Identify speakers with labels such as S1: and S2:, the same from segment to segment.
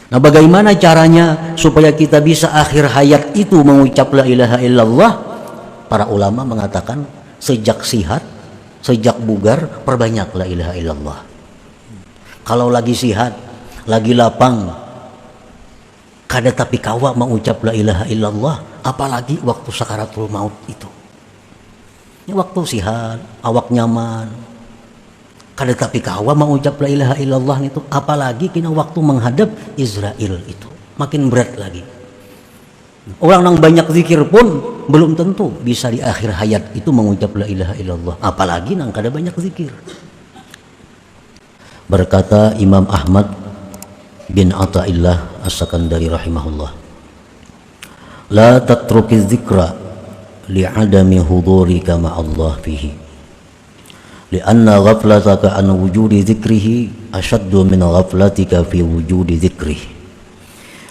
S1: Nah, bagaimana caranya supaya kita bisa akhir hayat itu mengucap la ilaha illallah? Para ulama mengatakan sejak sihat, sejak bugar, perbanyak la ilaha illallah. Kalau lagi sihat, lagi lapang, kada tapi kawa mengucap la ilaha illallah, apalagi waktu sakaratul maut itu. Ini waktu sihat, awak nyaman, kada tapi kawa mengucap la ilaha illallah itu, apalagi kena waktu menghadap Israel itu makin berat lagi. Orang yang banyak zikir pun belum tentu bisa di akhir hayat itu mengucap la ilaha illallah, apalagi nang kada banyak zikir. Berkata Imam Ahmad bin Athaillah As-Sakandari rahimahullah, la tatrukiz zikra li'adami hudurika ma'allah fihi li'anna ghaflataka an wujudi zikrihi ashaddu min ghaflatika fi wujudi zikrihi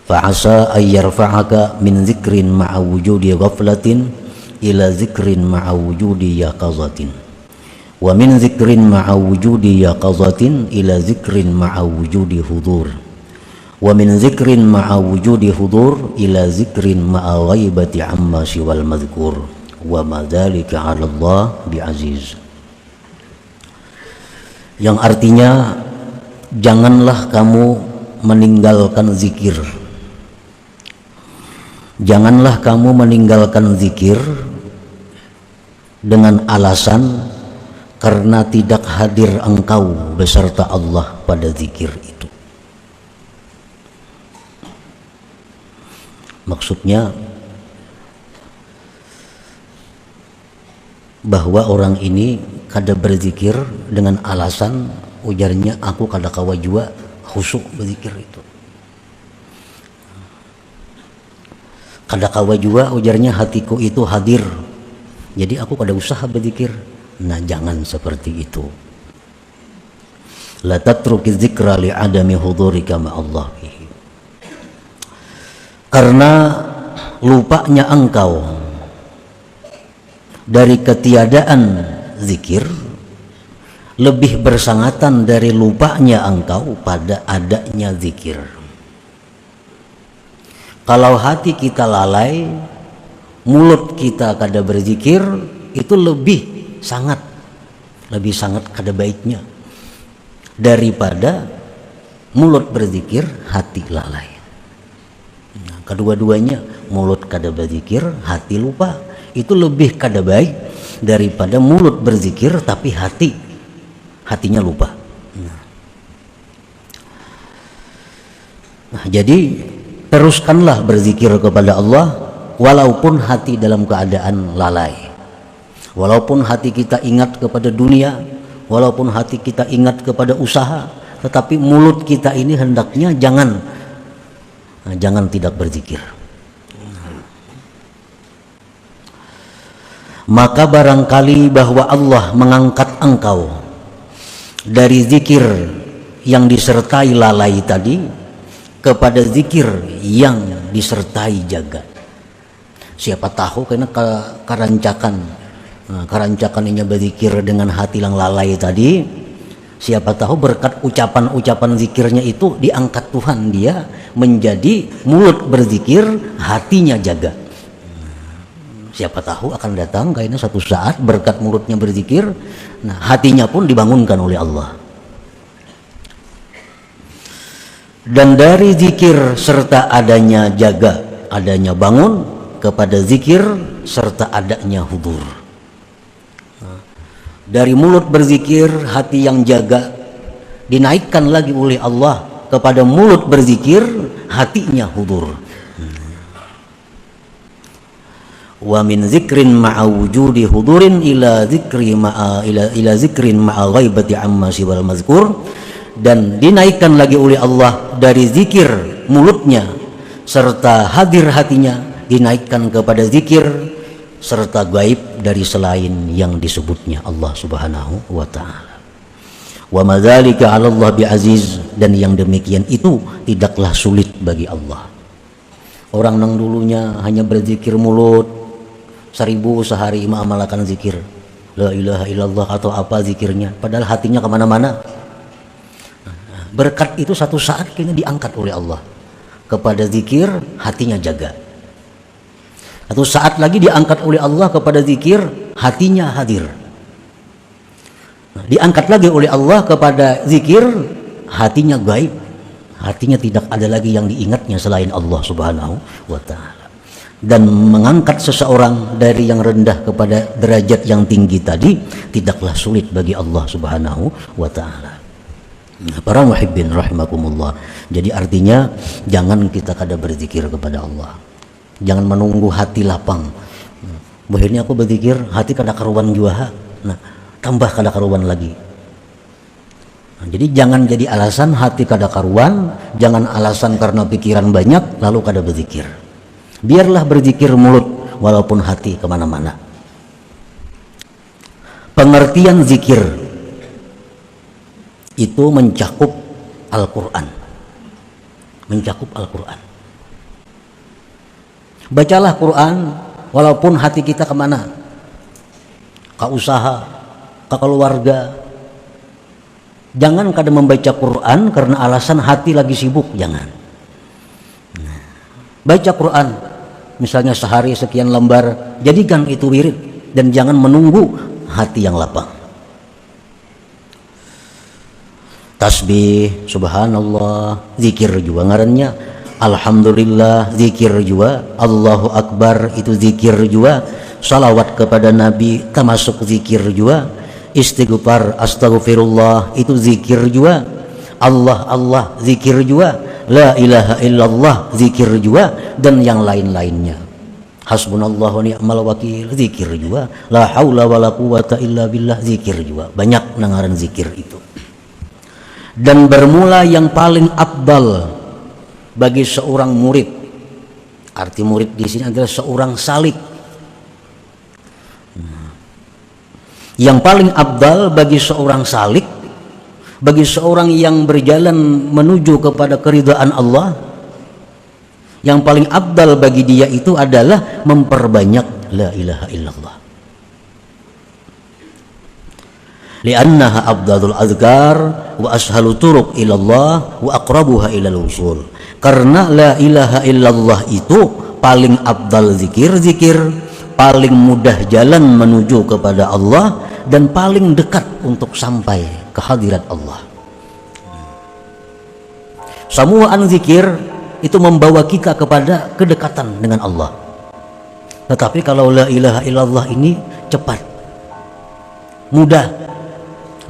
S1: fa'asa an yarfa'aka min zikrin ma'a wujudi ghaflatin ila zikrin ma'a wujudi yaqazatin wa min zikrin ma'a wujudi yaqazatin ila zikrin ma'a wujudi hudur wa min zikrin ma'a wujudi hudur ila zikrin ma'a ghaibati amma siwal madhkur wa ma dzalika 'ala Allah bi'aziz. Yang artinya, janganlah kamu meninggalkan zikir, janganlah kamu meninggalkan zikir dengan alasan karena tidak hadir engkau beserta Allah pada zikir itu. Maksudnya bahwa orang ini kada berzikir dengan alasan ujarnya aku kada kawa jua khusyuk berzikir itu, kada kawa jua ujarnya hatiku itu hadir, jadi aku kada usah berzikir. Nah, jangan seperti itu. La tatruki dzikra li adami hudurika ma'allah fihi, karena lupanya engkau dari ketiadaan zikir lebih bersangatan dari lupanya engkau pada adanya zikir. Kalau hati kita lalai, mulut kita kada berzikir, itu lebih sangat kada baiknya daripada mulut berzikir, hati lalai. Nah, kedua-duanya, mulut kada berzikir, hati lupa, itu lebih kada baik daripada mulut berzikir tapi hatinya lupa. Nah, jadi teruskanlah berzikir kepada Allah walaupun hati dalam keadaan lalai, walaupun hati kita ingat kepada dunia, walaupun hati kita ingat kepada usaha, tetapi mulut kita ini hendaknya jangan tidak berzikir. Maka barangkali bahwa Allah mengangkat engkau dari zikir yang disertai lalai tadi kepada zikir yang disertai jaga. Siapa tahu karena kerancakan ini berzikir dengan hati yang lalai tadi, siapa tahu berkat ucapan-ucapan zikirnya itu diangkat Tuhan dia menjadi mulut berzikir, hatinya jaga. Siapa tahu akan datang kayaknya satu saat berkat mulutnya berzikir, nah hatinya pun dibangunkan oleh Allah. Dan dari zikir serta adanya jaga, adanya bangun kepada zikir serta adanya hudur. Dari mulut berzikir, hati yang jaga, dinaikkan lagi oleh Allah kepada mulut berzikir, hatinya hudur. Wa min zikrin ma'a wujudi hudurin ila zikrin ma'a ghaibati amma siwal mazkur, dan dinaikkan lagi oleh Allah dari zikir mulutnya serta hadir hatinya, dinaikkan kepada zikir serta gaib dari selain yang disebutnya Allah Subhanahu wa ta'ala. Wa madzalika 'ala Allah bi'aziz, dan yang demikian itu tidaklah sulit bagi Allah. Orang yang dulunya hanya berzikir mulut 1000 sehari mengamalkan zikir la ilaha illallah atau apa zikirnya, padahal hatinya kemana-mana. Berkat itu satu saat kayaknya diangkat oleh Allah. kepada zikir, hatinya jaga. Atau saat lagi diangkat oleh Allah kepada zikir, hatinya hadir. Nah, diangkat lagi oleh Allah kepada zikir, hatinya gaib, hatinya tidak ada lagi yang diingatnya selain Allah Subhanahu wa ta'ala. Dan mengangkat seseorang dari yang rendah kepada derajat yang tinggi tadi tidaklah sulit bagi Allah Subhanahu wa ta'ala. Nah, para muhibbin rahimakumullah, jadi artinya jangan kita kada berzikir kepada Allah, jangan menunggu hati lapang. Bahirnya aku berzikir hati kada karuan jua, nah tambah kada karuan lagi. Nah, jadi jangan jadi alasan hati kada karuan, jangan alasan karena pikiran banyak lalu kada berzikir. Biarlah berzikir mulut walaupun hati kemana-mana. Pengertian zikir itu mencakup Al-Quran, mencakup Al-Quran. Bacalah Quran walaupun hati kita kemana, ke usaha, ke keluarga. Jangan kada membaca Quran karena alasan hati lagi sibuk, jangan. Baca Quran misalnya sehari sekian lembar, jadikan itu wirid dan jangan menunggu hati yang lapang. Tasbih, subhanallah, zikir juga ngarannya. Alhamdulillah, zikir juga. Allahu Akbar, itu zikir juga. Salawat kepada Nabi termasuk zikir juga. Istighfar, astaghfirullah, itu zikir juga. Allah, Allah, zikir juga. La ilaha illallah, zikir juga. Dan yang lain-lainnya. Hasbunallah wa ni'mal wakil, zikir juga. La haula wa la quwata illa billah, zikir juga. Banyak nangaran zikir itu. Dan bermula yang paling afdal bagi seorang murid. Arti murid di sini adalah seorang salik. Yang paling afdal bagi seorang salik, bagi seorang yang berjalan menuju kepada keridhaan Allah, yang paling afdal bagi dia itu adalah memperbanyak la ilaha illallah. Li'annaha afdalul azkar wa ashalu turuq ilallah wa aqrabuha ilal usul. Karena la ilaha illallah itu paling afdal zikir-zikir, paling mudah jalan menuju kepada Allah, dan paling dekat untuk sampai ke hadirat Allah. Samuaan zikir itu membawa kita kepada kedekatan dengan Allah. Tetapi kalau la ilaha illallah ini cepat, mudah,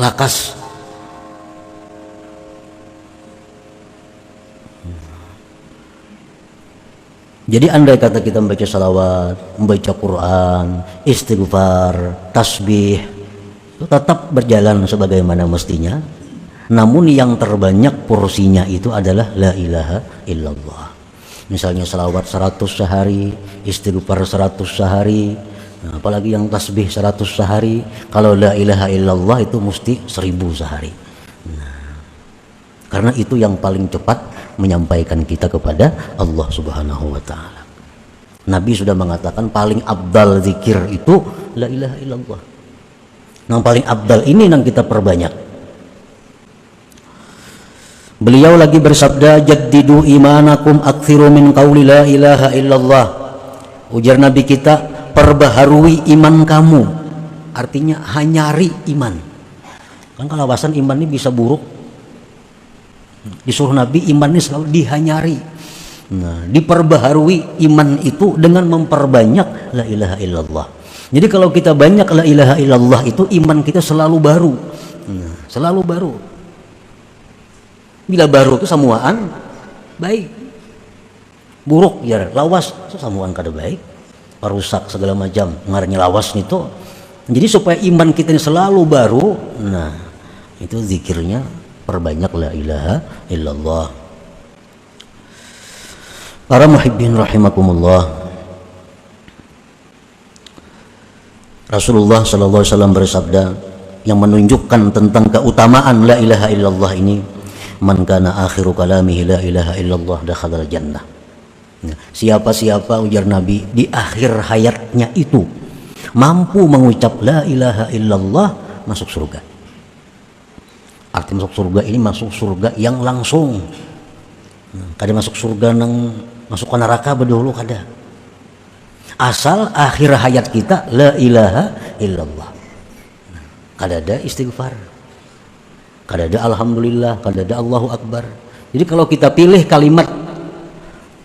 S1: lakas. Jadi andai kata kita membaca salawat, membaca Quran, istighfar, tasbih, itu tetap berjalan sebagaimana mestinya. Namun yang terbanyak porsinya itu adalah la ilaha illallah. Misalnya salawat 100 sehari, istighfar 100 sehari, nah, apalagi yang tasbih 100 sehari. Kalau la ilaha illallah itu mesti 1000 sehari. Nah, karena itu yang paling cepat menyampaikan kita kepada Allah Subhanahu wa ta'ala. Nabi sudah mengatakan paling abdal zikir itu la ilaha illallah. Yang paling abdal ini yang kita perbanyak. Beliau lagi bersabda, jaddidu imanakum aktsiru min qauli la ilaha illallah. Ujar Nabi kita, perbaharui iman kamu. Artinya hanyari iman. Kan kalau alasan iman ini bisa buruk. Disuruh Nabi iman ini selalu dihanyari. Nah, diperbaharui iman itu dengan memperbanyak la ilaha illallah. Jadi kalau kita banyak la ilaha illallah itu iman kita selalu baru. Nah, selalu baru. Bila baru itu samuaan baik. Buruk ya lawas itu samuaan kada baik. Perusak segala macam ngarannya lawas itu. Jadi supaya iman kita ini selalu baru, nah itu zikirnya perbanyak la ilaha illallah. Para muhibbin rahimakumullah, Rasulullah sallallahu alaihi wasallam bersabda yang menunjukkan tentang keutamaan la ilaha illallah ini, man kana akhiru kalamihi la ilaha illallah dakhalal jannah. Siapa-siapa, ujar Nabi, di akhir hayatnya itu mampu mengucap la ilaha illallah masuk surga. Arti masuk surga ini masuk surga yang langsung. Kada masuk surga nang masuk ke neraka bedulu kada. Asal akhir hayat kita la ilaha illallah. Kada ada istighfar, kada ada alhamdulillah, kada ada Allahu akbar. Jadi kalau kita pilih kalimat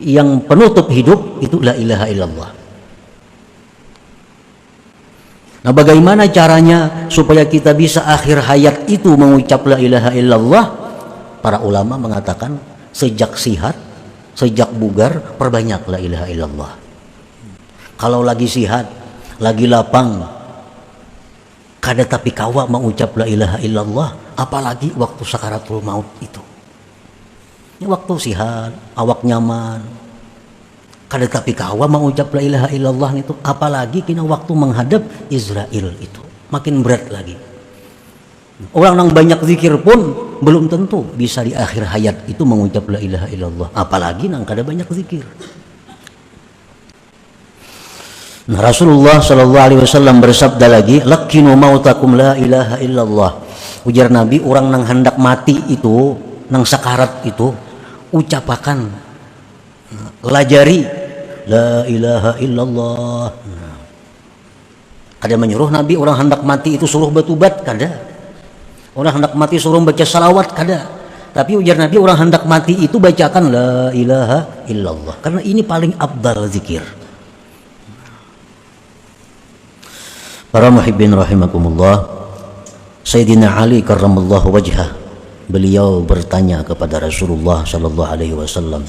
S1: yang penutup hidup itu la ilaha illallah. Nah, bagaimana caranya supaya kita bisa akhir hayat itu mengucap la ilaha illallah? Para ulama mengatakan sejak sihat, sejak bugar, perbanyak la ilaha illallah. Kalau lagi sihat, lagi lapang, kada tapi kawa mengucap la ilaha illallah, apalagi waktu sakaratul maut itu. Ini waktu sihat, awak nyaman, kada tapi kawa mengucap la ilaha illallah itu, apalagi kena waktu menghadap Israel itu makin berat lagi. Orang yang banyak zikir pun belum tentu bisa di akhir hayat itu mengucap la ilaha illallah, apalagi nang kada banyak zikir. Nah, Rasulullah Shallallahu Alaihi Wasallam bersabda lagi, lakinu mautakum la ilaha illallah. Ujar Nabi, orang nang hendak mati itu, nang sakarat itu, ucapakan, lajari la ilaha illallah. Kada menyuruh Nabi orang hendak mati itu suruh bertobat, kada. Orang hendak mati suruh baca salawat, kada. Tapi ujar Nabi, orang hendak mati itu bacakan la ilaha illallah, karena ini paling afdal zikir. Para muhibbin rahimakumullah, Sayyidina Ali karramallahu wajhah, beliau bertanya kepada Rasulullah sallallahu alaihi wasallam,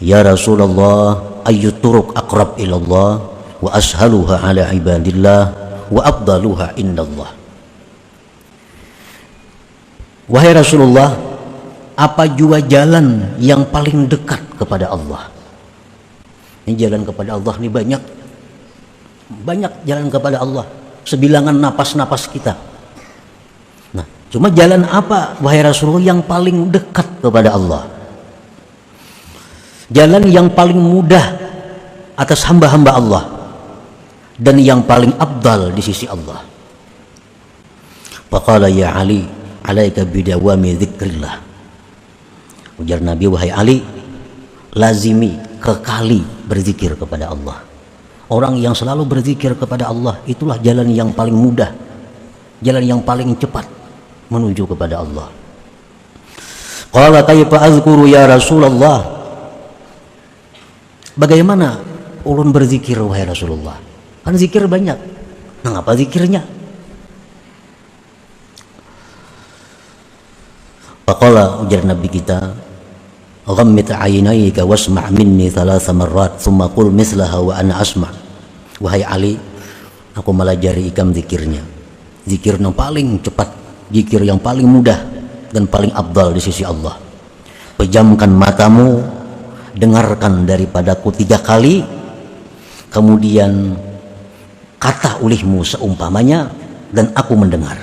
S1: ya Rasulullah, ayyu turuq aqrab ilallah wa ashaluha ala ibadillah wa afdaluha indallah. Wahai Rasulullah, apa jua jalan yang paling dekat kepada Allah? Ini jalan kepada Allah ini banyak jalan kepada Allah, sebilangan napas-napas kita. Nah, cuma jalan apa wahai Rasulullah yang paling dekat kepada Allah? Jalan yang paling mudah atas hamba-hamba Allah dan yang paling afdal di sisi Allah. Faqala ya Ali, alaika bidawami dzikrillah. Ujar Nabi, wahai Ali, lazimi, kekali berzikir kepada Allah. Orang yang selalu berzikir kepada Allah, itulah jalan yang paling mudah, jalan yang paling cepat menuju kepada Allah. Qala kaifa azkuru ya Rasulullah? Bagaimana ulun berzikir wahai Rasulullah? Kan zikir banyak. Nah, apa zikirnya? Faqala, ujar Nabi kita, ghammit 'ainayka wasma' minni 3 marrat thumma qul mislaha wa ana asma'. Wahai Ali, aku melajari ikam zikirnya, zikir yang paling cepat, zikir yang paling mudah dan paling afdal di sisi Allah. Pejamkan matamu, dengarkan daripadaku 3 kali, kemudian kata ulihmu seumpamanya dan aku mendengar.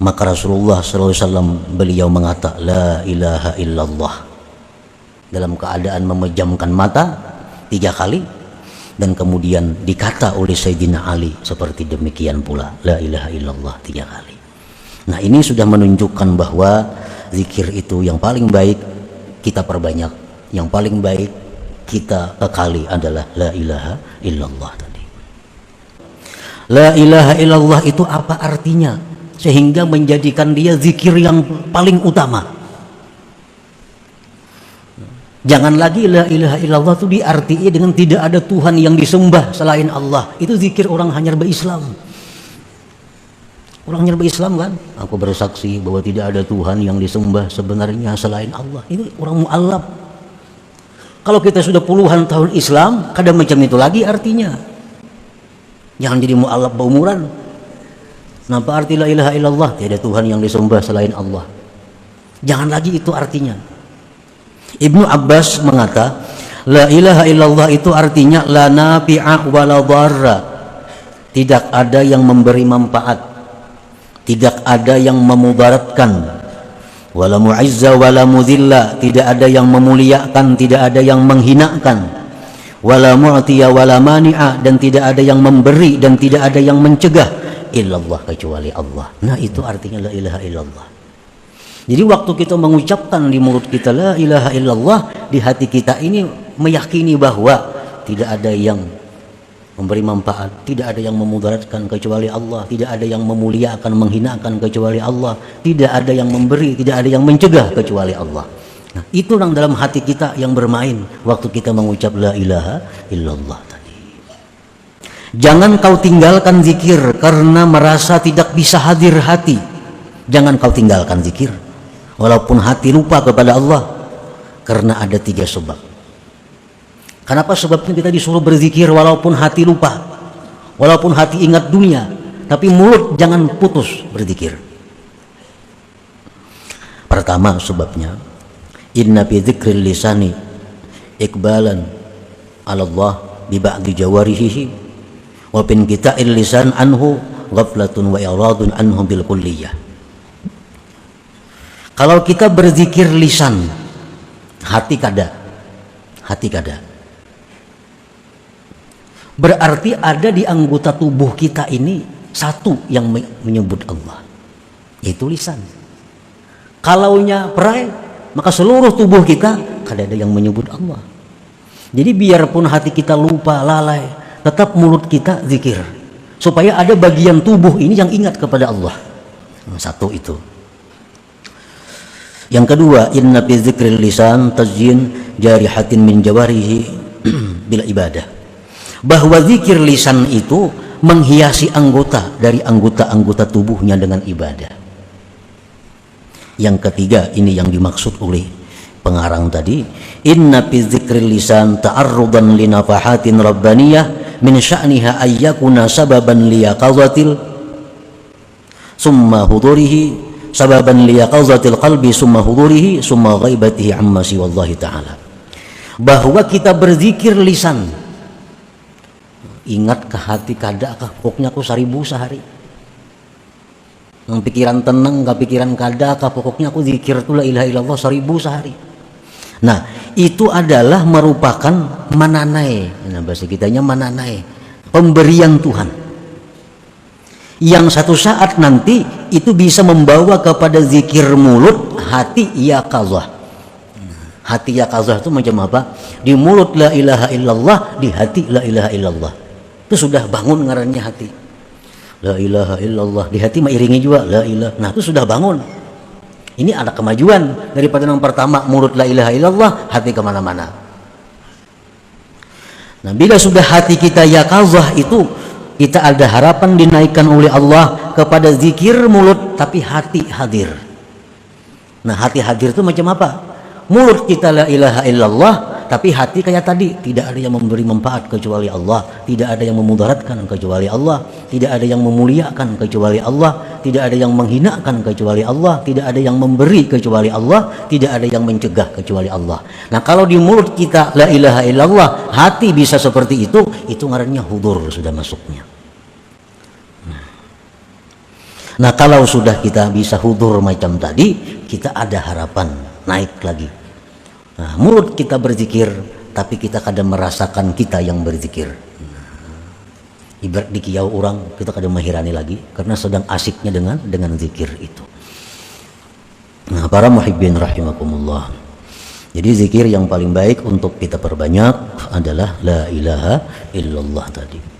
S1: Maka Rasulullah SAW beliau mengata la ilaha illallah dalam keadaan memejamkan mata 3 kali, dan kemudian dikata oleh Sayyidina Ali seperti demikian pula la ilaha illallah 3 kali. Nah, ini sudah menunjukkan bahwa zikir itu yang paling baik kita perbanyak, yang paling baik kita kekali adalah la ilaha illallah tadi. La ilaha illallah itu apa artinya sehingga menjadikan dia zikir yang paling utama? Jangan lagi la ilaha illallah itu diartikan dengan tidak ada Tuhan yang disembah selain Allah. Itu zikir orang hanya berislam. Orang hanya berislam kan? Aku bersaksi bahwa tidak ada Tuhan yang disembah sebenarnya selain Allah. Itu orang mu'allaf. Kalau kita sudah puluhan tahun Islam, kadang macam itu lagi artinya. Jangan jadi mu'allaf berumuran. Kenapa arti la ilaha illallah? Tidak ada Tuhan yang disembah selain Allah. Jangan lagi itu artinya. Ibnu Abbas mengata, la ilaha illallah itu artinya la nafi'a wa la dharra. Tidak ada yang memberi manfaat, tidak ada yang memudaratkan, wala mu'izza wala mudhilla, tidak ada yang memuliakan, tidak ada yang menghinakan, wala mu'tiya wala mani'a, dan tidak ada yang memberi dan tidak ada yang mencegah, illallah, kecuali Allah. Nah, itu artinya la ilaha illallah. Jadi waktu kita mengucapkan di mulut kita la ilaha illallah, di hati kita ini meyakini bahwa tidak ada yang memberi manfaat, tidak ada yang memudaratkan kecuali Allah, tidak ada yang memuliakan, menghinakan kecuali Allah, tidak ada yang memberi, tidak ada yang mencegah kecuali Allah. Nah, itu yang dalam hati kita yang bermain waktu kita mengucap la ilaha illallah tadi. Jangan kau tinggalkan zikir karena merasa tidak bisa hadir hati. Jangan kau tinggalkan zikir walaupun hati lupa kepada Allah, karena ada 3 sebab. Kenapa sebabnya kita disuruh berzikir walaupun hati lupa, walaupun hati ingat dunia, tapi mulut jangan putus berzikir. Pertama sebabnya, inna fi dzikril lisani iqbalan 'ala Allah bi ba'di jawarihi wa bin qita'il lisan anhu ghaflatun wa i'radun anhu bil kulliyah. Kalau kita berzikir lisan, hati kada, berarti ada di anggota tubuh kita ini satu yang menyebut Allah, yaitu lisan. Kalaunya perai, maka seluruh tubuh kita kada ada yang menyebut Allah. Jadi biarpun hati kita lupa, lalai, tetap mulut kita zikir, supaya ada bagian tubuh ini yang ingat kepada Allah. Satu itu. Yang kedua, inna fi dzikril lisan tazyin jarihatin min jawarihi bila ibadah. Bahwa zikir lisan itu menghiasi anggota dari anggota-anggota tubuhnya dengan ibadah. Yang ketiga, ini yang dimaksud oleh pengarang tadi, inna fi dzikril lisan ta'arrudan li nafahatin rabbaniyah min sya'niha ayyakuna sababan liyaqazatil summa hudurihi sababan liyaqazatil qalbi summa hudurihi summa ghaibatihi amma siwallahi ta'ala. Bahwa kita berzikir lisan, ingat ke hati kada kah, pokoknya aku 1000 sehari. Yang pikiran tenang, gak pikiran kada kah, pokoknya aku zikir tu la ilaha illallah 1000 sehari. Nah, itu adalah merupakan mananai, nah bahasa kitanya mananai, pemberian Tuhan, yang satu saat nanti itu bisa membawa kepada zikir mulut, hati yaqazah. Hati yaqazah itu macam apa? Di mulut la ilaha illallah, di hati la ilaha illallah. Itu sudah bangun ngarannya hati. La ilaha illallah, di hati mengiringi juga la ilaha. Nah, itu sudah bangun. Ini ada kemajuan daripada yang pertama, mulut la ilaha illallah, hati kemana-mana. Nah, bila sudah hati kita yaqazah itu, kita ada harapan dinaikkan oleh Allah kepada zikir mulut tapi hati hadir. Nah, hati hadir itu macam apa? Mulut kita la ilaha illallah, tapi hati kayak tadi, tidak ada yang memberi manfaat kecuali Allah, tidak ada yang memudaratkan kecuali Allah, tidak ada yang memuliakan kecuali Allah, tidak ada yang menghinakan kecuali Allah, tidak ada yang memberi kecuali Allah, tidak ada yang mencegah kecuali Allah. Nah, kalau di mulut kita la ilaha illallah, hati bisa seperti itu ngarannya hudur, sudah masuknya. Nah, kalau sudah kita bisa hudur macam tadi, kita ada harapan naik lagi. Nah, mulut kita berzikir, tapi kita kadang merasakan kita yang berzikir. Ibarat di kiau orang, kita kadang mahirani lagi karena sedang asiknya dengan zikir itu. Nah, para muhibbin rahimakumullah. Jadi zikir yang paling baik untuk kita perbanyak adalah la ilaha illallah tadi.